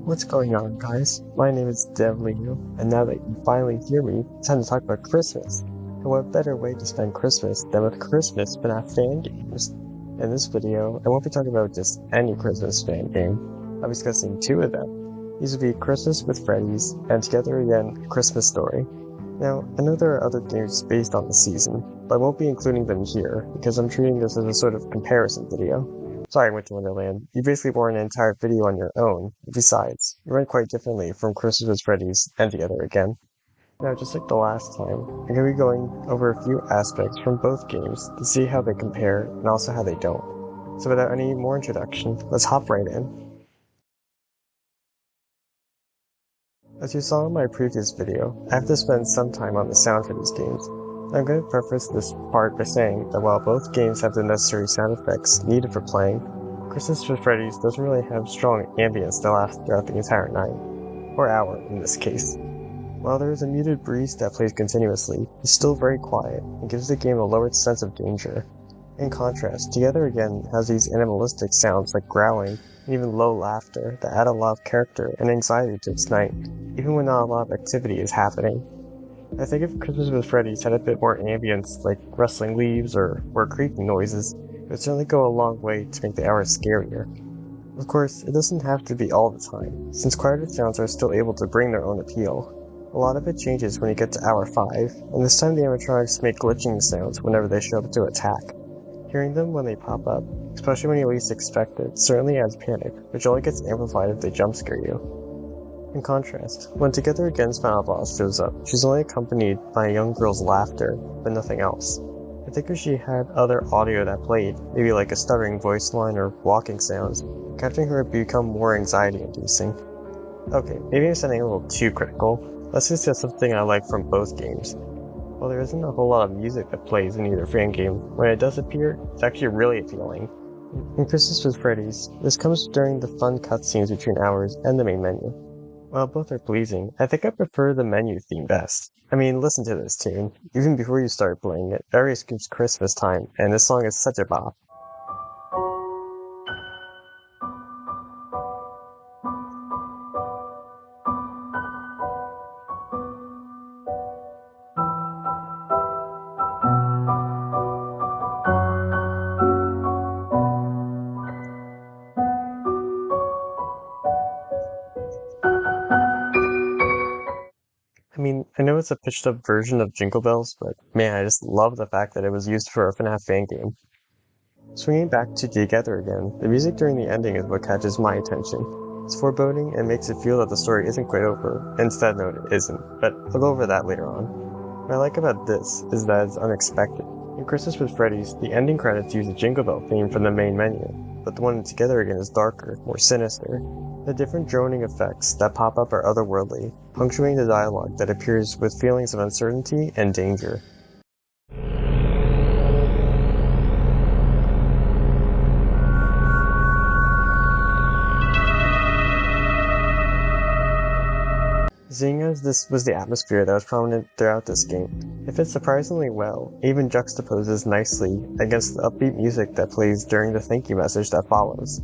What's going on, guys? My name is Devlino, and now that you finally hear me, it's time to talk about Christmas. And what better way to spend Christmas than with Christmas FNAF fan games? In this video, I won't be talking about just any Christmas fan game. I'll be discussing two of them. These will be Christmas with Freddy's, and Together Again, Christmas Story. Now, I know there are other games based on the season, but I won't be including them here, because I'm treating this as a sort of comparison video. Sorry, Winter Wonderland, you basically wore an entire video on your own. Besides, you run quite differently from Christmas with Freddy's and Together Again. Now, just like the last time, I'm going to be going over a few aspects from both games to see how they compare and also how they don't. So without any more introduction, let's hop right in. As you saw in my previous video, I have to spend some time on the sound for these games. I'm going to preface this part by saying that while both games have the necessary sound effects needed for playing, Christmas with Freddy's doesn't really have strong ambience that lasts throughout the entire night, or hour in this case. While there is a muted breeze that plays continuously, it's still very quiet and gives the game a lowered sense of danger. In contrast, Together Again has these animalistic sounds like growling and even low laughter that add a lot of character and anxiety to its night, even when not a lot of activity is happening. I think if Christmas with Freddy's had a bit more ambience, like rustling leaves or creaking noises, it would certainly go a long way to make the hours scarier. Of course, it doesn't have to be all the time, since quieter sounds are still able to bring their own appeal. A lot of it changes when you get to hour 5, and this time the animatronics make glitching sounds whenever they show up to attack. Hearing them when they pop up, especially when you least expect it, certainly adds panic, which only gets amplified if they jump scare you. In contrast, when Together Again's final boss shows up, she's only accompanied by a young girl's laughter, but nothing else. I think if she had other audio that played, maybe like a stuttering voice line or walking sounds, capturing her would become more anxiety-inducing. Okay, maybe I'm sounding a little too critical. Let's discuss something I like from both games. While there isn't a whole lot of music that plays in either fan game, when it does appear, it's actually really appealing. In Christmas with Freddy's, this comes during the fun cutscenes between hours and the main menu. While both are pleasing, I think I prefer the menu theme best. I mean, listen to this tune. Even before you start playing it, it already screams Christmas time, and this song is such a bop. I mean, I know it's a pitched up version of Jingle Bells, but man, I just love the fact that it was used for a FNAF fan game. Swinging back to Together Again, the music during the ending is what catches my attention. It's foreboding and makes it feel that the story isn't quite over. Instead, no, it isn't, but I'll go over that later on. What I like about this is that it's unexpected. In Christmas with Freddy's, the ending credits use a Jingle Bell theme from the main menu, but the one in Together Again is darker, more sinister. The different droning effects that pop up are otherworldly, punctuating the dialogue that appears with feelings of uncertainty and danger. Seeing as this was the atmosphere that was prominent throughout this game, it fits surprisingly well, and even juxtaposes nicely against the upbeat music that plays during the thank you message that follows.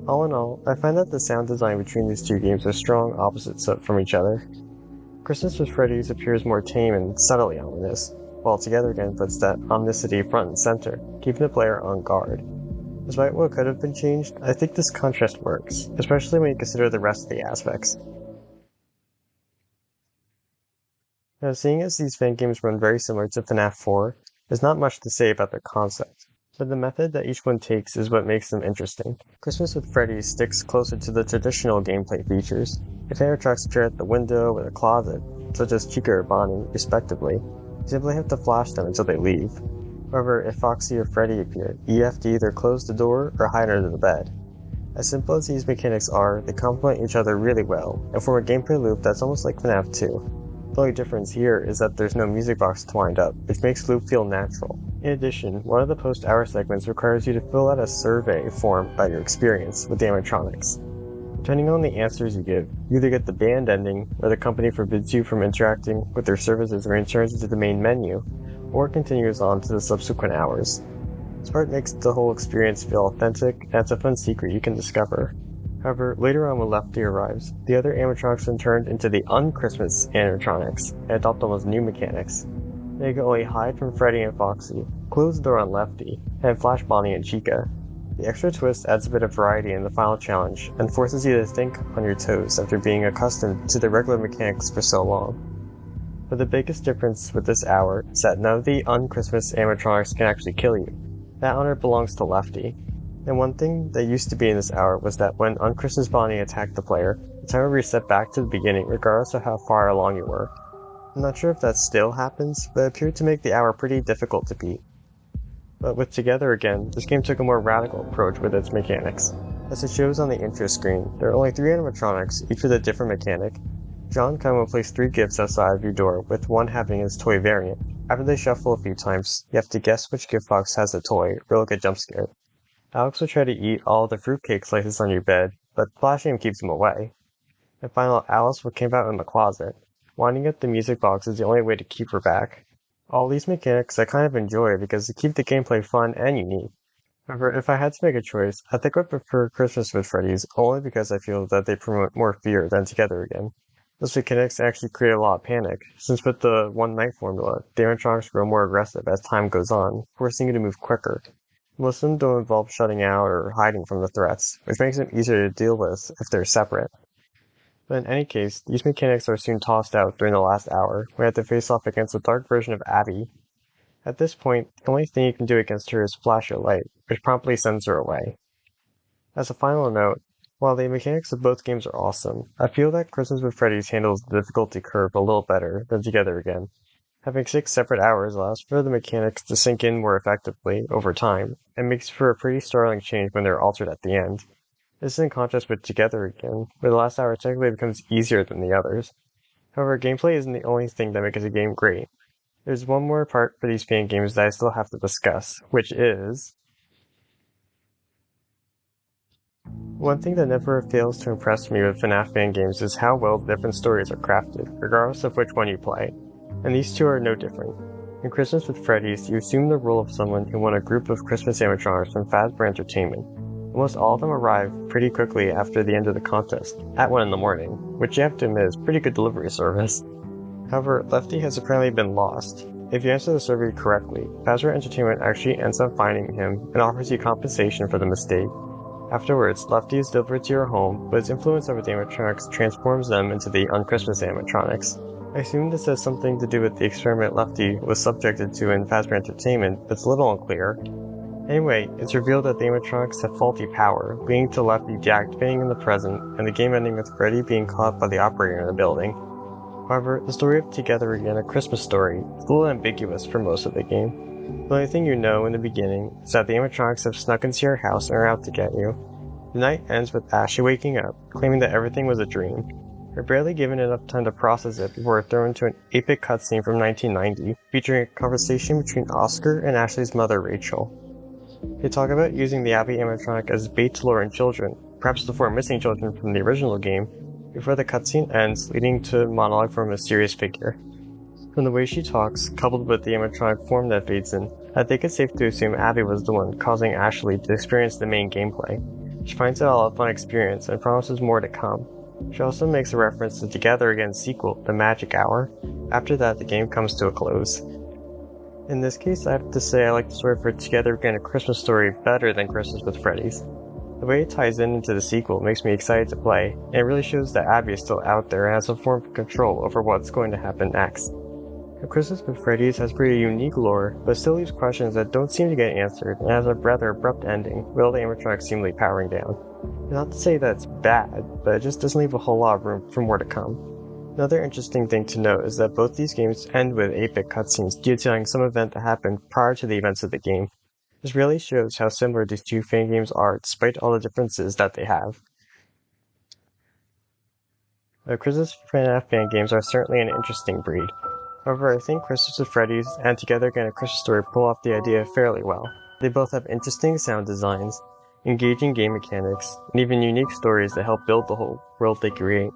All in all, I find that the sound design between these two games are strong opposites from each other. Christmas with Freddy's appears more tame and subtly ominous, while Together Again puts that omnicity front and center, keeping the player on guard. Despite what could have been changed, I think this contrast works, especially when you consider the rest of the aspects. Now, seeing as these fan games run very similar to FNAF 4, there's not much to say about their concept. But the method that each one takes is what makes them interesting. Christmas with Freddy sticks closer to the traditional gameplay features. If animatronics appear at the window or the closet, such as Chica or Bonnie, respectively, you simply have to flash them until they leave. However, if Foxy or Freddy appear, you have to either close the door or hide under the bed. As simple as these mechanics are, they complement each other really well, and form a gameplay loop that's almost like FNAF 2. The only difference here is that there's no music box to wind up, which makes the loop feel natural. In addition, one of the post-hour segments requires you to fill out a survey form about your experience with the animatronics. Depending on the answers you give, you either get the band ending, where the company forbids you from interacting with their services or returns you to the main menu, or continues on to the subsequent hours. This part makes the whole experience feel authentic, and it's a fun secret you can discover. However, later on when Lefty arrives, the other animatronics are turned into the un-Christmas animatronics and adopt almost new mechanics. They can only hide from Freddy and Foxy, close the door on Lefty, and flash Bonnie and Chica. The extra twist adds a bit of variety in the final challenge, and forces you to think on your toes after being accustomed to the regular mechanics for so long. But the biggest difference with this hour is that none of the un-Christmas animatronics can actually kill you. That honor belongs to Lefty. And one thing that used to be in this hour was that when un-Christmas Bonnie attacked the player, the timer reset back to the beginning regardless of how far along you were. I'm not sure if that still happens, but it appeared to make the hour pretty difficult to beat. But with Together Again, this game took a more radical approach with its mechanics. As it shows on the intro screen, there are only 3 animatronics, each with a different mechanic. John Cone will place 3 gifts outside of your door, with one having his toy variant. After they shuffle a few times, you have to guess which gift box has the toy, or you'll get jump scared. Alex will try to eat all the fruitcake slices on your bed, but flashing him keeps him away. And finally, Alice will camp out in the closet. Winding up the music box is the only way to keep her back. All these mechanics I kind of enjoy because they keep the gameplay fun and unique. However, if I had to make a choice, I think I would prefer Christmas with Freddy's only because I feel that they promote more fear than Together Again. Those mechanics actually create a lot of panic, since with the one-night formula, the animatronics grow more aggressive as time goes on, forcing you to move quicker. Most of them don't involve shutting out or hiding from the threats, which makes them easier to deal with if they're separate. But in any case, these mechanics are soon tossed out during the last hour, when you have to face off against a dark version of Abby. At this point, the only thing you can do against her is flash a light, which promptly sends her away. As a final note, while the mechanics of both games are awesome, I feel that Christmas with Freddy's handles the difficulty curve a little better than Together Again. Having 6 separate hours allows for the mechanics to sink in more effectively over time, and makes for a pretty startling change when they're altered at the end. This is in contrast with Together Again, where the last hour technically becomes easier than the others. However, gameplay isn't the only thing that makes a game great. There's one more part for these fan games that I still have to discuss, which is... One thing that never fails to impress me with FNAF fan games is how well the different stories are crafted, regardless of which one you play. And these two are no different. In Christmas with Freddy's, you assume the role of someone who won a group of Christmas animatronics from Fazbear Entertainment. Almost all of them arrive pretty quickly after the end of the contest, at 1 in the morning, which you have to admit is pretty good delivery service. However, Lefty has apparently been lost. If you answer the survey correctly, Fazbear Entertainment actually ends up finding him and offers you compensation for the mistake. Afterwards, Lefty is delivered to your home, but his influence over the animatronics transforms them into the un-Christmas animatronics. I assume this has something to do with the experiment Lefty was subjected to in Fazbear Entertainment, but it's a little unclear. Anyway, it's revealed that the animatronics have faulty power, leading to Lefty deactivating in the present, and the game ending with Freddy being caught by the operator in the building. However, the story of Together Again, A Christmas Story, is a little ambiguous for most of the game. The only thing you know in the beginning is that the animatronics have snuck into your house and are out to get you. The night ends with Ashley waking up, claiming that everything was a dream. We're barely given enough time to process it before we're thrown into an epic cutscene from 1990, featuring a conversation between Oscar and Ashley's mother, Rachel. They talk about using the Abby animatronic as bait to lure in children, perhaps the 4 missing children from the original game, before the cutscene ends, leading to a monologue from a mysterious figure. From the way she talks, coupled with the animatronic form that fades in, I think it's safe to assume Abby was the one causing Ashley to experience the main gameplay. She finds it all a fun experience and promises more to come. She also makes a reference to Together Again's sequel, The Magic Hour. After that, the game comes to a close. In this case, I have to say I like the story for Together Again, A Christmas Story better than Christmas with Freddy's. The way it ties into the sequel makes me excited to play, and it really shows that Abby is still out there and has a form of control over what's going to happen next. A Christmas with Freddy's has pretty unique lore, but still leaves questions that don't seem to get answered, and has a rather abrupt ending, with all the animatronics seemingly powering down. Not to say that's bad, but it just doesn't leave a whole lot of room for more to come. Another interesting thing to note is that both these games end with epic cutscenes detailing some event that happened prior to the events of the game. This really shows how similar these two fan games are, despite all the differences that they have. The Christmas FNAF fan games are certainly an interesting breed. However, I think Christmas with Freddy's and Together Again, A Christmas Story pull off the idea fairly well. They both have interesting sound designs, engaging game mechanics, and even unique stories that help build the whole world they create.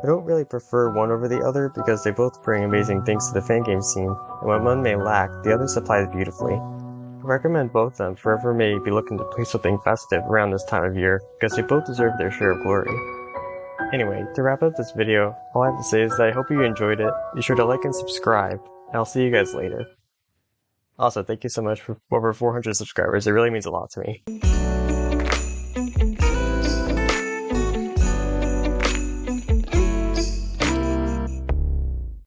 I don't really prefer one over the other because they both bring amazing things to the fan game scene, and when one may lack, the other supplies beautifully. Of recommend both of them for whoever may be looking to play something festive around this time of year, because they both deserve their share of glory. Anyway, to wrap up this video, all I have to say is that I hope you enjoyed it. Be sure to like and subscribe, and I'll see you guys later. Also, thank you so much for over 400 subscribers, it really means a lot to me.